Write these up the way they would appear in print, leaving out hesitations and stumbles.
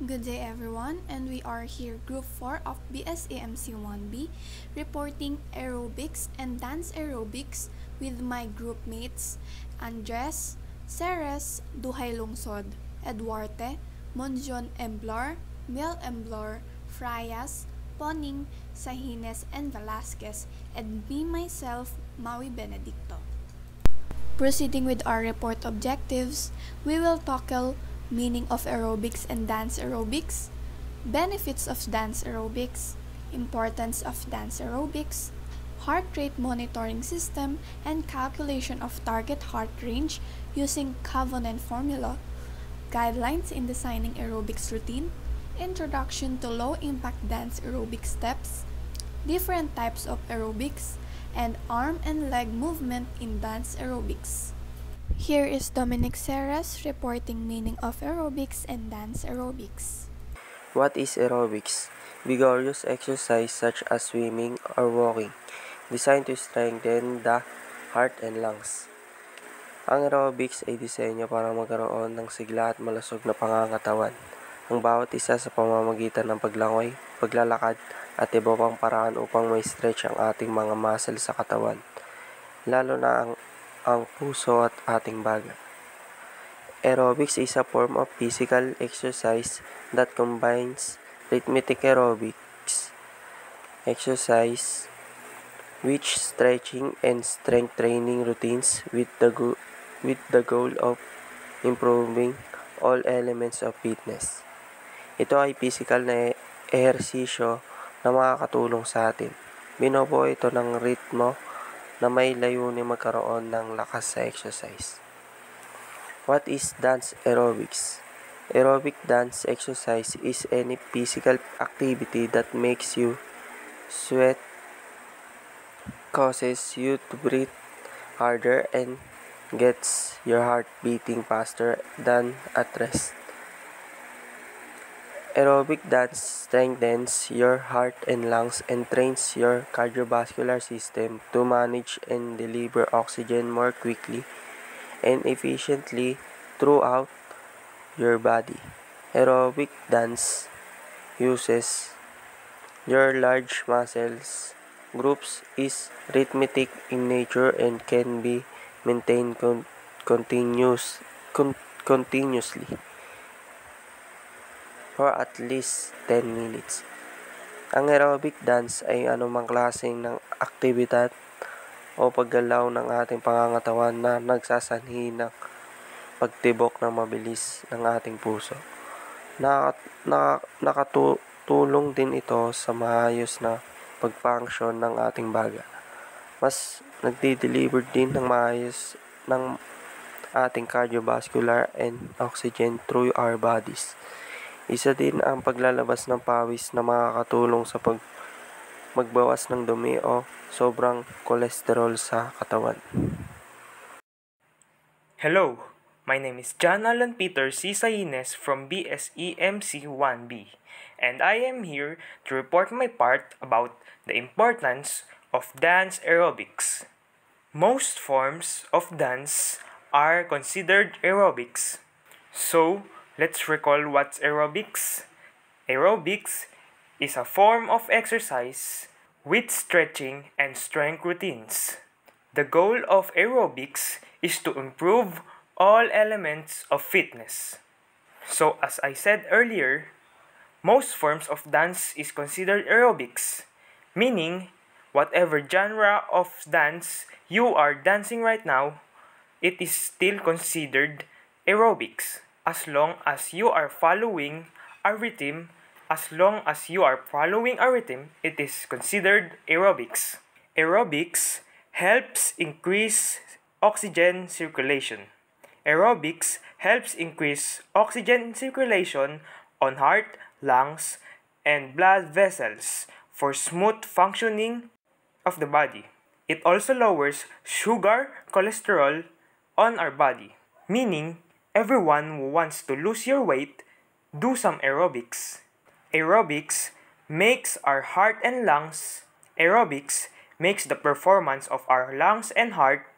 Good day everyone, and we are here Group 4 of BSEMC 1B reporting aerobics and dance aerobics with my group mates Andres, Ceres, Duhay Lungsod, Eduarte, Monjon Emblor, Mel Emblor, Frias, Poning, Sahines, and Velasquez, and me myself, Maui Benedicto. Proceeding with our report objectives, we will tackle meaning of aerobics and dance aerobics, benefits of dance aerobics, importance of dance aerobics, heart rate monitoring system and calculation of target heart range using Covenant formula, guidelines in designing aerobics routine, introduction to low-impact dance aerobic steps, different types of aerobics, and arm and leg movement in dance aerobics. Here is Dominic Serras reporting meaning of aerobics and dance aerobics. What is aerobics? Vigorous exercise such as swimming or walking, designed to strengthen the heart and lungs. Ang aerobics ay disenyo para magkaroon ng sigla at malusog na pangangatawan. Ang bawat isa sa pamamagitan ng paglangoy, paglalakad, at iba pang paraan upang ma-stretch ang ating mga muscle sa katawan, lalo na ang puso at ating baga. Aerobics is a form of physical exercise that combines rhythmic aerobics exercise, which stretching and strength training routines with the goal of improving all elements of fitness. Ito ay physical na ehersisyo na makakatulong sa atin. Binubuo ito ng ritmo na may layunin magkaroon ng lakas sa exercise. What is dance aerobics? Aerobic dance exercise is any physical activity that makes you sweat, causes you to breathe harder, and gets your heart beating faster than at rest. Aerobic dance strengthens your heart and lungs and trains your cardiovascular system to manage and deliver oxygen more quickly and efficiently throughout your body. Aerobic dance uses your large muscles groups, is rhythmic in nature, and can be maintained continuously for at least 10 minutes. Ang aerobic dance ay anumang klaseng ng aktibidad o paggalaw ng ating pangangatawan na nagsasanhi ng pagtibok ng mabilis ng ating puso. Nakatulong din ito sa maayos na pag-function ng ating baga. Mas nagdi-deliver din ng maayos ng ating cardiovascular and oxygen through our bodies. Isa din ang paglalabas ng pawis na makakatulong sa magbawas ng dumi o sobrang kolesterol sa katawan. Hello, my name is John Alan Peter C. Sahines from BSEMC 1B, and I am here to report my part about the importance of dance aerobics. Most forms of dance are considered aerobics. So, let's recall what's aerobics. Aerobics is a form of exercise with stretching and strength routines. The goal of aerobics is to improve all elements of fitness. So, as I said earlier, most forms of dance is considered aerobics, meaning whatever genre of dance you are dancing right now, it is still considered aerobics as long as you are following a rhythm. As long as you are following a rhythm, it is considered aerobics. Aerobics helps increase oxygen circulation. Aerobics helps increase oxygen circulation on heart, lungs, and blood vessels for smooth functioning of the body. It also lowers sugar cholesterol on our body, meaning everyone who wants to lose your weight, do some aerobics. Aerobics makes our heart and lungs. Aerobics makes the performance of our lungs and heart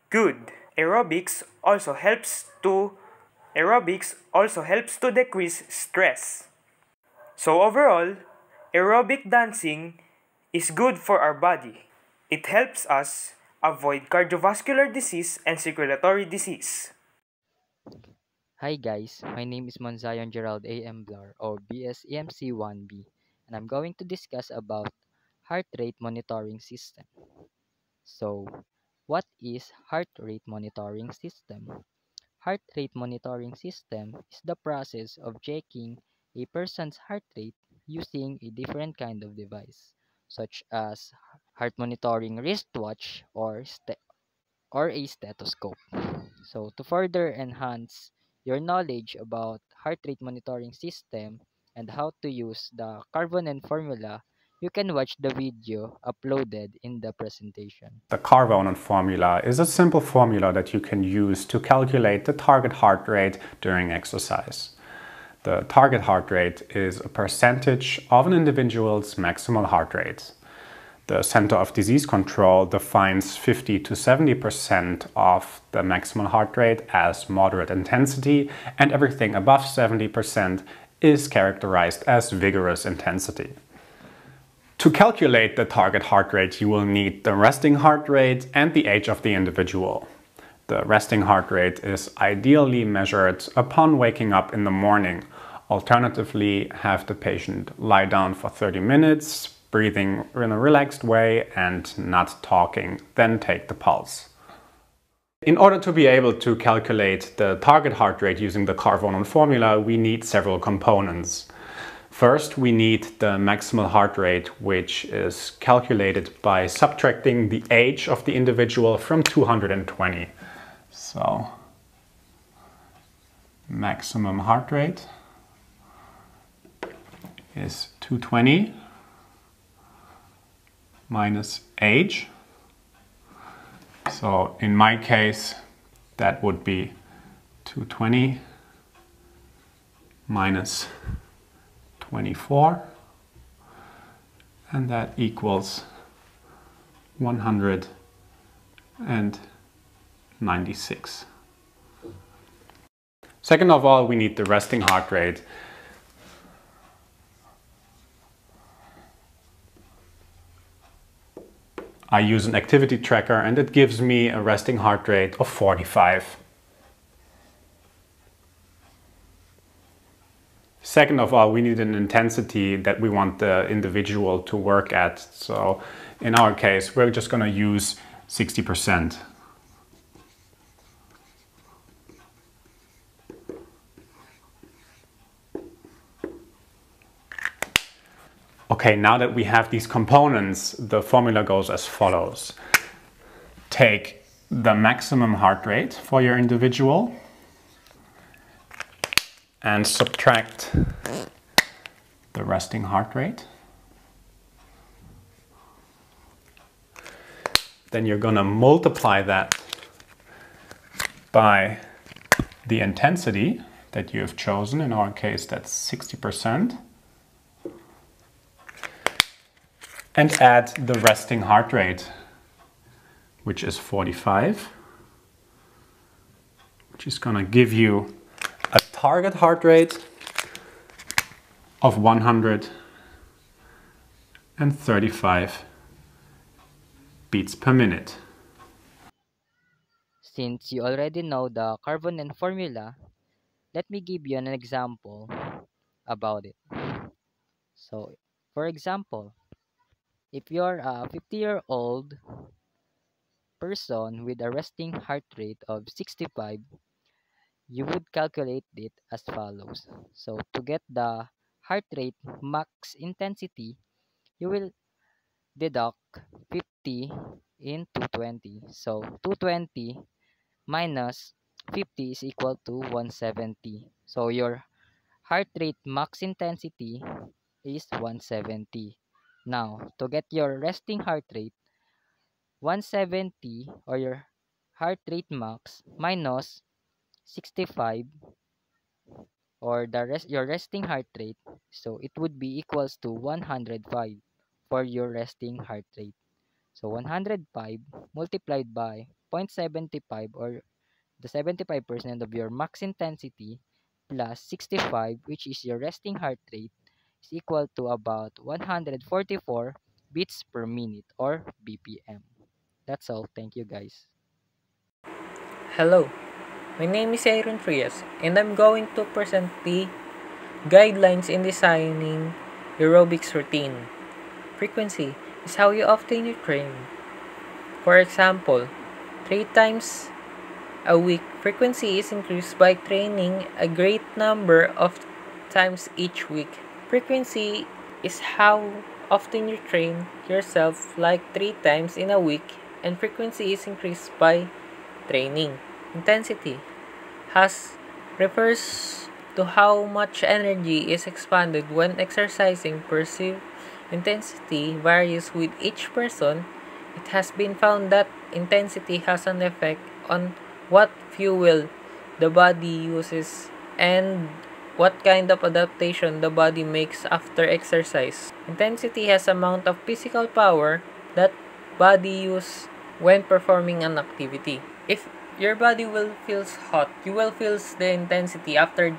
good. Aerobics also helps to aerobics also helps to decrease stress. So overall, aerobic dancing is good for our body. It helps us avoid cardiovascular disease and circulatory disease. Hi guys, my name is Monzayon Gerald A.M. Blar or BSEMC 1B, and I'm going to discuss about heart rate monitoring system. So, what is heart rate monitoring system? Heart rate monitoring system is the process of checking a person's heart rate using a different kind of device, such as heart monitoring wristwatch or a stethoscope. So to further enhance your knowledge about heart rate monitoring system and how to use the Carbonen formula, you can watch the video uploaded in the presentation. The Carbonen formula is a simple formula that you can use to calculate the target heart rate during exercise. The target heart rate is a percentage of an individual's maximal heart rate. The Center of Disease Control defines 50 to 70% of the maximal heart rate as moderate intensity, and everything above 70% is characterized as vigorous intensity. To calculate the target heart rate, you will need the resting heart rate and the age of the individual. The resting heart rate is ideally measured upon waking up in the morning. Alternatively, have the patient lie down for 30 minutes, breathing in a relaxed way and not talking, then take the pulse. In order to be able to calculate the target heart rate using the Carbonen formula, we need several components. First, we need the maximal heart rate, which is calculated by subtracting the age of the individual from 220. So, maximum heart rate is 220 minus age. So in my case, that would be 220 minus 24, and that equals 196. Second of all, we need the resting heart rate. I use an activity tracker and it gives me a resting heart rate of 45. Second of all, we need an intensity that we want the individual to work at. So in our case, we're just going to use 60%. Okay, now that we have these components, the formula goes as follows. Take the maximum heart rate for your individual and subtract the resting heart rate. Then you're going to multiply that by the intensity that you have chosen. In our case, that's 60%. And add the resting heart rate, which is 45, which is going to give you a target heart rate of 135 beats per minute. Since you already know the Carbonen formula, let me give you an example about it. So, for example, if you're a 50-year-old person with a resting heart rate of 65, you would calculate it as follows. So, to get the heart rate max intensity, you will deduct 50 in 220. So, 220 minus 50 is equal to 170. So, your heart rate max intensity is 170. Now, to get your resting heart rate, 170 or your heart rate max minus 65 or your resting heart rate, so it would be equals to 105 for your resting heart rate. So 105 multiplied by 0.75 or the 75% of your max intensity plus 65, which is your resting heart rate, is equal to about 144 beats per minute or BPM. That's all. Thank you, guys. Hello, my name is Aaron Frias, and I'm going to present the guidelines in designing aerobics routine. Frequency is how you often you train. For example, 3 times a week. Frequency is increased by training a great number of times each week. Frequency is how often you train yourself, like 3 times in a week, and frequency is increased by training. Intensity has refers to how much energy is expanded when exercising. Perceived intensity varies with each person. It has been found that intensity has an effect on what fuel the body uses and what kind of adaptation the body makes after exercise. Intensity has amount of physical power that body use when performing an activity. If your body will feels hot, you will feel the intensity after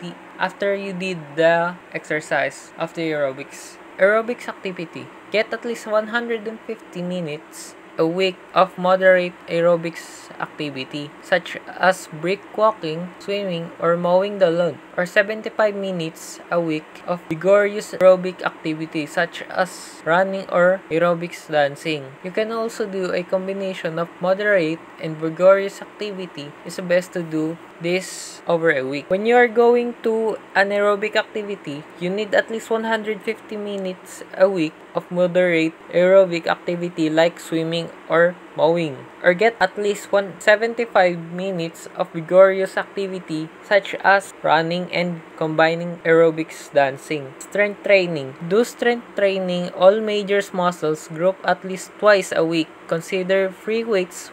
you did the exercise of the aerobics. Aerobics activity. Get at least 150 minutes a week of moderate aerobics activity such as brisk walking, swimming, or mowing the lawn, or 75 minutes a week of vigorous aerobic activity such as running or aerobics dancing. You can also do a combination of moderate and vigorous activity. It's best to do this over a week. When you are going to an aerobic activity, you need at least 150 minutes a week of moderate aerobic activity like swimming or mowing, or get at least 175 minutes of vigorous activity such as running and combining aerobics dancing. Strength training. Do strength training all major muscles group at least twice a week. Consider free weights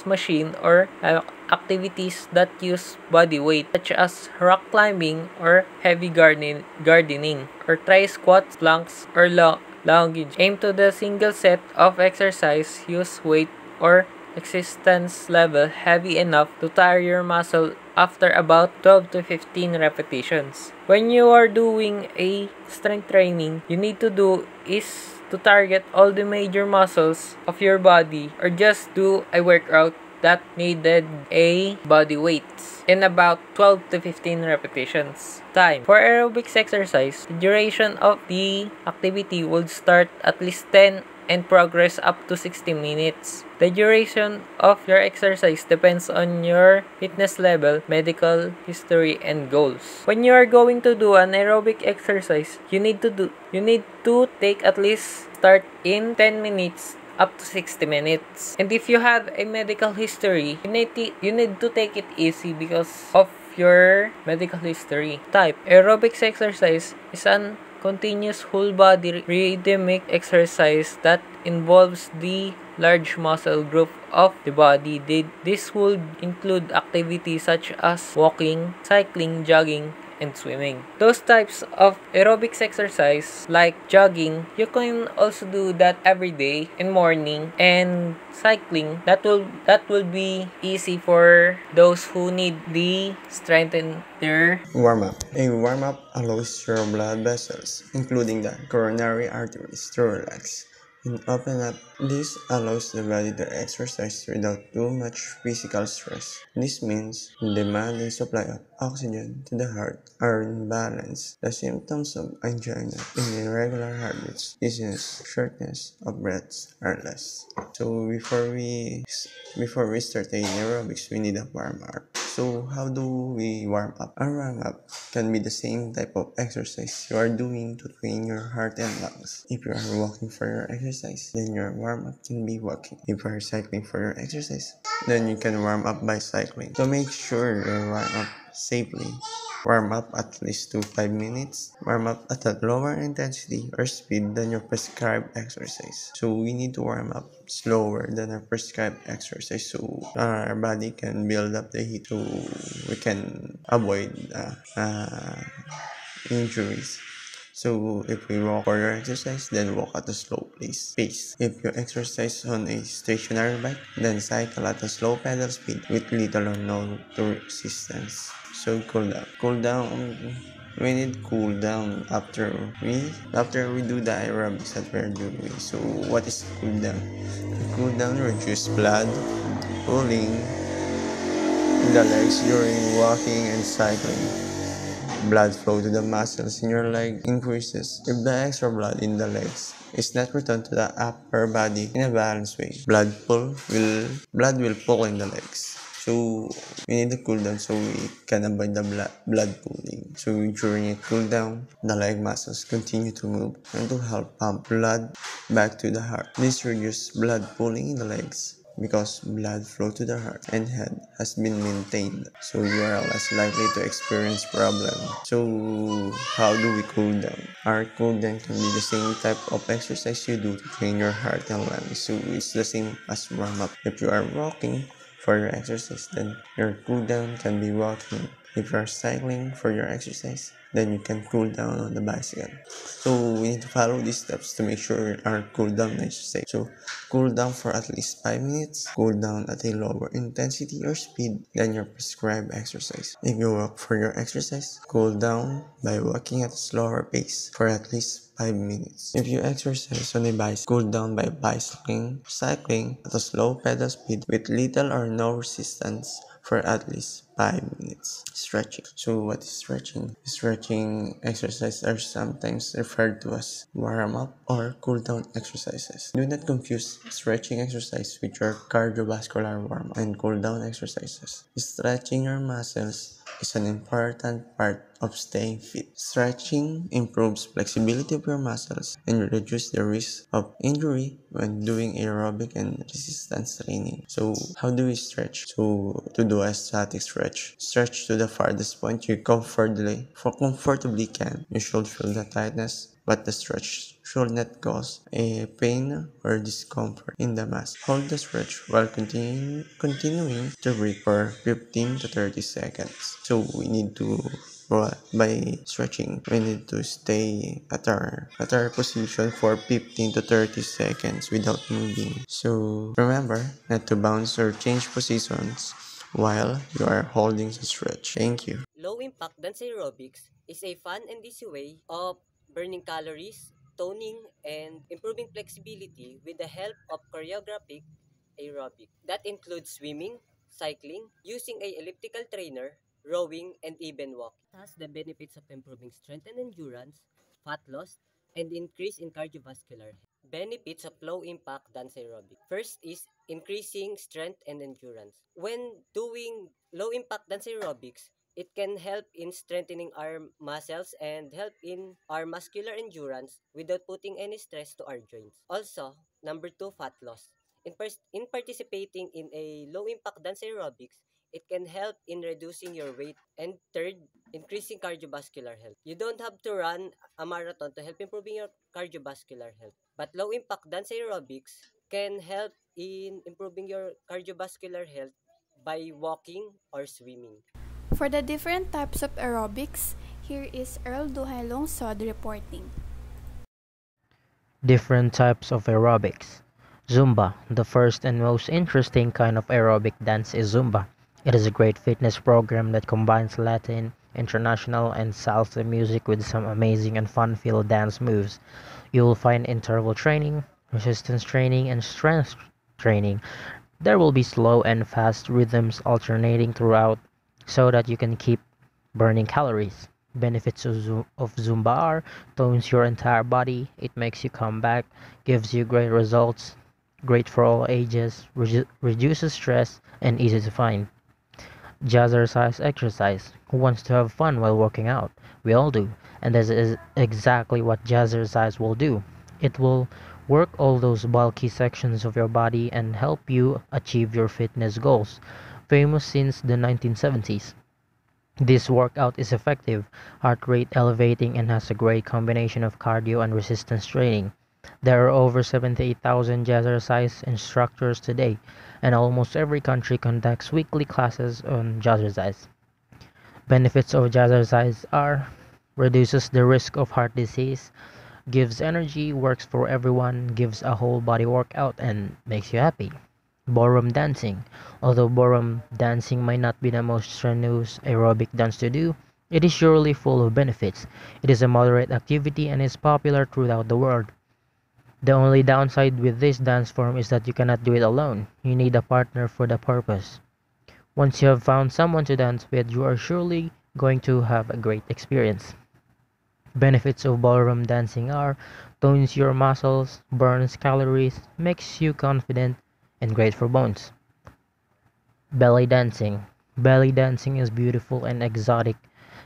machine, or activities that use body weight such as rock climbing or heavy gardening, or try squats, planks, or lounging. Aim to the single set of exercise. Use weight or resistance level heavy enough to tire your muscle after about 12 to 15 repetitions. When you are doing a strength training, you need to do is to target all the major muscles of your body, or just do a workout that needed a body weight in about 12 to 15 repetitions. Time. For aerobics exercise, the duration of the activity would start at least 10 and progress up to 60 minutes. The duration of your exercise depends on your fitness level, medical history, and goals. When you are going to do an aerobic exercise, you need to take at least start in 10 minutes up to 60 minutes. And if you have a medical history, you need to take it easy because of your medical history. Type. Aerobics exercise is an continuous whole body rhythmic exercise that involves the large muscle group of the body. This would include activities such as walking, cycling, jogging, and swimming. Those types of aerobics exercise like jogging, you can also do that every day in morning, and cycling, that will be easy for those who need the strengthen their Warm-up. A warm-up allows your blood vessels, including the coronary arteries, to relax and open up. This allows the body to exercise without too much physical stress. This means demand and supply of oxygen to the heart are in balance. The symptoms of angina and irregular heartbeats, dizziness, shortness of breath are less. So before we start the aerobics, we need a warm-up. So how do we warm up? A warm-up can be the same type of exercise you are doing to train your heart and lungs. If you are walking for your exercise, then your warm-up can be walking. If you are cycling for your exercise, then you can warm up by cycling. To make sure you warm up safely, warm up at least 5 minutes. Warm up at a lower intensity or speed than your prescribed exercise. So we need to warm up slower than our prescribed exercise so our body can build up the heat, so we can avoid injuries. So if we walk for your exercise, then walk at a slow pace. If you exercise on a stationary bike, then cycle at a slow pedal speed with little or no resistance. So cool down. Cool down. We need cool down after we do the aerobics that we're doing. So what is cool down? Cool down reduce blood pulling in the legs during walking and cycling. Blood flow to the muscles in your leg increases. If the extra blood in the legs is not returned to the upper body in a balanced way, blood will pull in the legs. So we need to cool down so we can avoid the blood pooling. So during a cool down, the leg muscles continue to move and to help pump blood back to the heart. This reduces blood pooling in the legs because blood flow to the heart and head has been maintained, so you are less likely to experience problems. So how do we cool down? Our cool down can be the same type of exercise you do to train your heart and lungs, so it's the same as warm up. If you are walking for your exercise, then your cool down can be walking. If you are cycling for your exercise, then you can cool down on the bicycle. So we need to follow these steps to make sure our cool down is safe. So cool down for at least 5 minutes. Cool down at a lower intensity or speed than your prescribed exercise. If you walk for your exercise, cool down by walking at a slower pace for at least 5 minutes. If you exercise on a bicycle, cool down by cycling at a slow pedal speed with little or no resistance for at least 5 minutes. Stretching. So what is stretching? Stretching exercises are sometimes referred to as warm-up or cool-down exercises. Do not confuse stretching exercise with your cardiovascular warm-up and cool-down exercises. Stretching your muscles is an important part of staying fit. Stretching improves flexibility of your muscles and reduces the risk of injury when doing aerobic and resistance training. So how do we stretch? So to do a static stretch to the farthest point you comfortably can. You should feel the tightness, but the stretch should not cause a pain or discomfort in the muscle. Hold the stretch while continuing to breathe for 15 to 30 seconds. So we need to by stretching, we need to stay at our position for 15 to 30 seconds without moving. So remember not to bounce or change positions while you are holding the stretch. Thank you. Low impact dance aerobics is a fun and easy way of burning calories, toning, and improving flexibility with the help of choreographic aerobic. That includes swimming, cycling, using a elliptical trainer, rowing, and even walking. It has the benefits of improving strength and endurance, fat loss, and increase in cardiovascular health. Benefits of low impact dance aerobic. First is increasing strength and endurance. When doing low impact dance aerobics, it can help in strengthening our muscles and help in our muscular endurance without putting any stress to our joints. Also, number two, fat loss. In participating in a low impact dance aerobics, it can help in reducing your weight. And third, increasing cardiovascular health. You don't have to run a marathon to help improving your cardiovascular health. But low impact dance aerobics can help in improving your cardiovascular health by walking or swimming. For the different types of aerobics, here is Earl Duhay Longsod reporting. Different types of aerobics. Zumba. The first and most interesting kind of aerobic dance is Zumba. It is a great fitness program that combines Latin, international, and salsa music with some amazing and fun-filled dance moves. You will find interval training, resistance training, and strength training. There will be slow and fast rhythms alternating throughout so that you can keep burning calories. Benefits of Zumba are tones your entire body, it makes you come back, gives you great results, great for all ages, reduces stress, and easy to find. Jazzercise exercise. Who wants to have fun while working out? We all do. And this is exactly what jazzercise will do. It will work all those bulky sections of your body and help you achieve your fitness goals. Famous since the 1970s. This workout is effective, heart rate elevating, and has a great combination of cardio and resistance training. There are over 78,000 jazzercise instructors today, and almost every country conducts weekly classes on jazzercise. Benefits of jazzercise are reduces the risk of heart disease, gives energy, works for everyone, gives a whole body workout, and makes you happy. Ballroom dancing. Although ballroom dancing might not be the most strenuous aerobic dance to do, it is surely full of benefits. It is a moderate activity and is popular throughout the world. The only downside with this dance form is that you cannot do it alone. You need a partner for the purpose. Once you have found someone to dance with, you are surely going to have a great experience. Benefits of ballroom dancing are tones your muscles, burns calories, makes you confident, and great for bones. Belly dancing. Belly dancing is beautiful and exotic.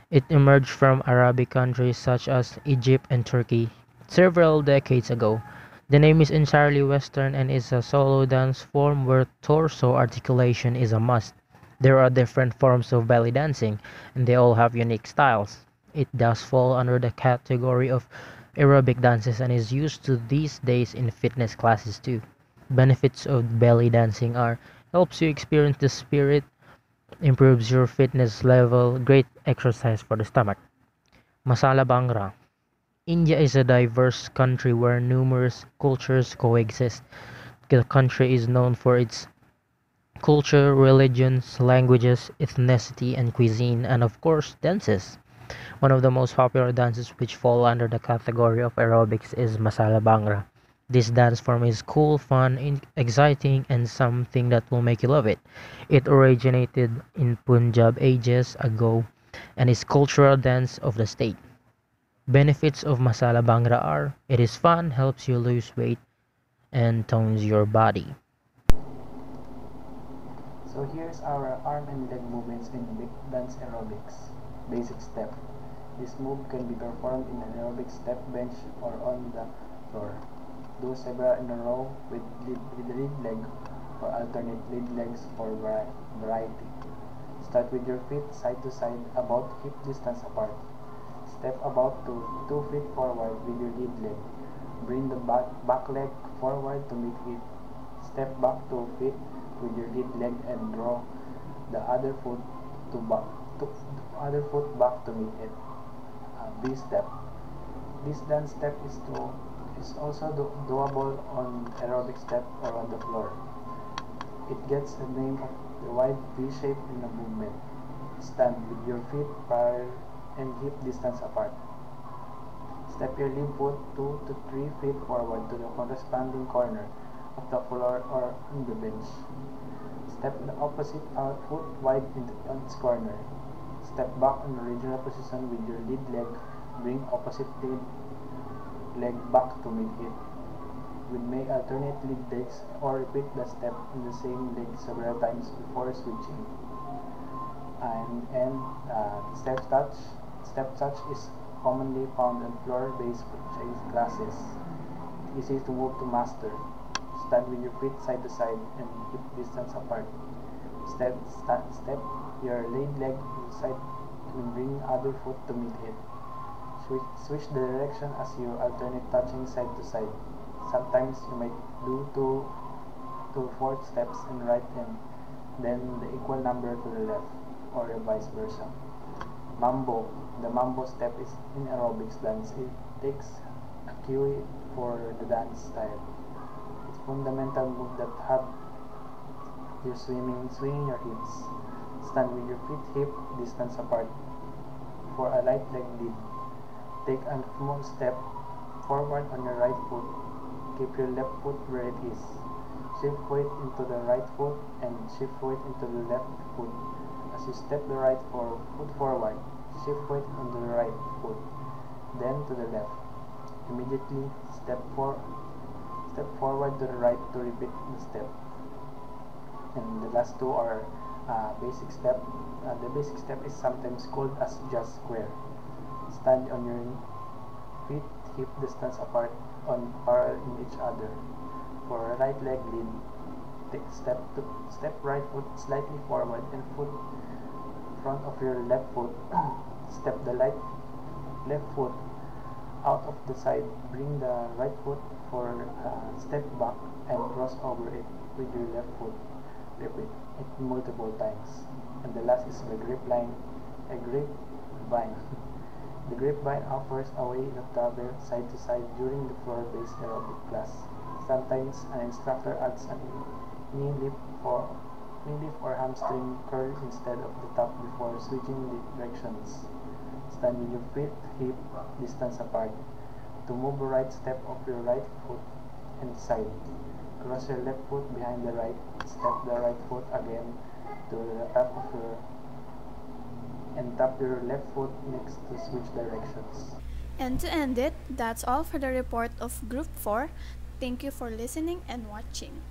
It emerged from Arabic countries such as Egypt and Turkey several decades ago. The name is entirely Western and is a solo dance form where torso articulation is a must. There are different forms of belly dancing, and they all have unique styles. It does fall under the category of aerobic dances and is used to these days in fitness classes too. Benefits of belly dancing are helps you experience the spirit, improves your fitness level, great exercise for the stomach. Masala Bhangra. India is a diverse country where numerous cultures coexist. The country is known for its culture, religions, languages, ethnicity, and cuisine, and of course, dances. One of the most popular dances which fall under the category of aerobics is Masala Bhangra. This dance form is cool, fun, exciting, and something that will make you love it. It originated in Punjab ages ago and is cultural dance of the state. Benefits of Masala Bhangra are it is fun, helps you lose weight, and tones your body. So here's our arm and leg movements in big dance aerobics. Basic step. This move can be performed in an aerobic step bench or on the floor. Do several in a row with lead leg or alternate lead legs for variety. Start with your feet side to side about hip distance apart. Step about to 2 feet forward with your lead leg. Bring the back leg forward to meet it. Step back 2 feet with your lead leg and draw the other foot back to meet it. B step. This dance step is also doable on aerobic step or on the floor. It gets the name of the wide V shape in a movement. Stand with your feet parallel and hip distance apart. Step your lead foot 2 to 3 feet forward to the corresponding corner of the floor or on the bench. Step the opposite foot wide into its corner. Step back in the original position with your lead leg. Bring opposite lead leg back to meet it. We may alternate lead legs or repeat the step in the same leg several times before switching. And step touch. Step touch is commonly found in floor-based classes. Easy to move to master. Stand with your feet side to side and hip distance apart. Step your lead leg to the side and bring other foot to meet it. Switch the direction as you alternate touching side to side. Sometimes you might do two to 4 steps in right and then the equal number to the left, or vice versa. Mambo. The mambo step is in aerobics dance. It takes a cue for the dance style. It's fundamental move that have you swinging your hips. Stand with your feet hip distance apart for a light leg lead. Take a small step forward on your right foot. Keep your left foot where it is. Shift weight into the right foot and shift weight into the left foot. As you step the right foot forward, shift weight onto the right foot, then to the left. Immediately step forward to the right to repeat the step. And the last two are basic step. The basic step is sometimes called as just square. Stand on your feet hip distance apart on parallel in each other. For a right leg lead, take step right foot slightly forward and foot front of your left foot. Step the left foot out of the side. Bring the right foot for step back and cross over it with your left foot. Repeat it multiple times. And the last is the grapevine. The grapevine offers a way to travel side to side during the floor-based aerobic class. Sometimes an instructor adds a knee lift or hamstring curl instead of the top before switching directions. Stand with your feet hip distance apart. To move a right step of your right foot and side. Cross your left foot behind the right. Step the right foot again to the top of your and tap your left foot next to switch directions. And to end it, that's all for the report of Group 4. Thank you for listening and watching.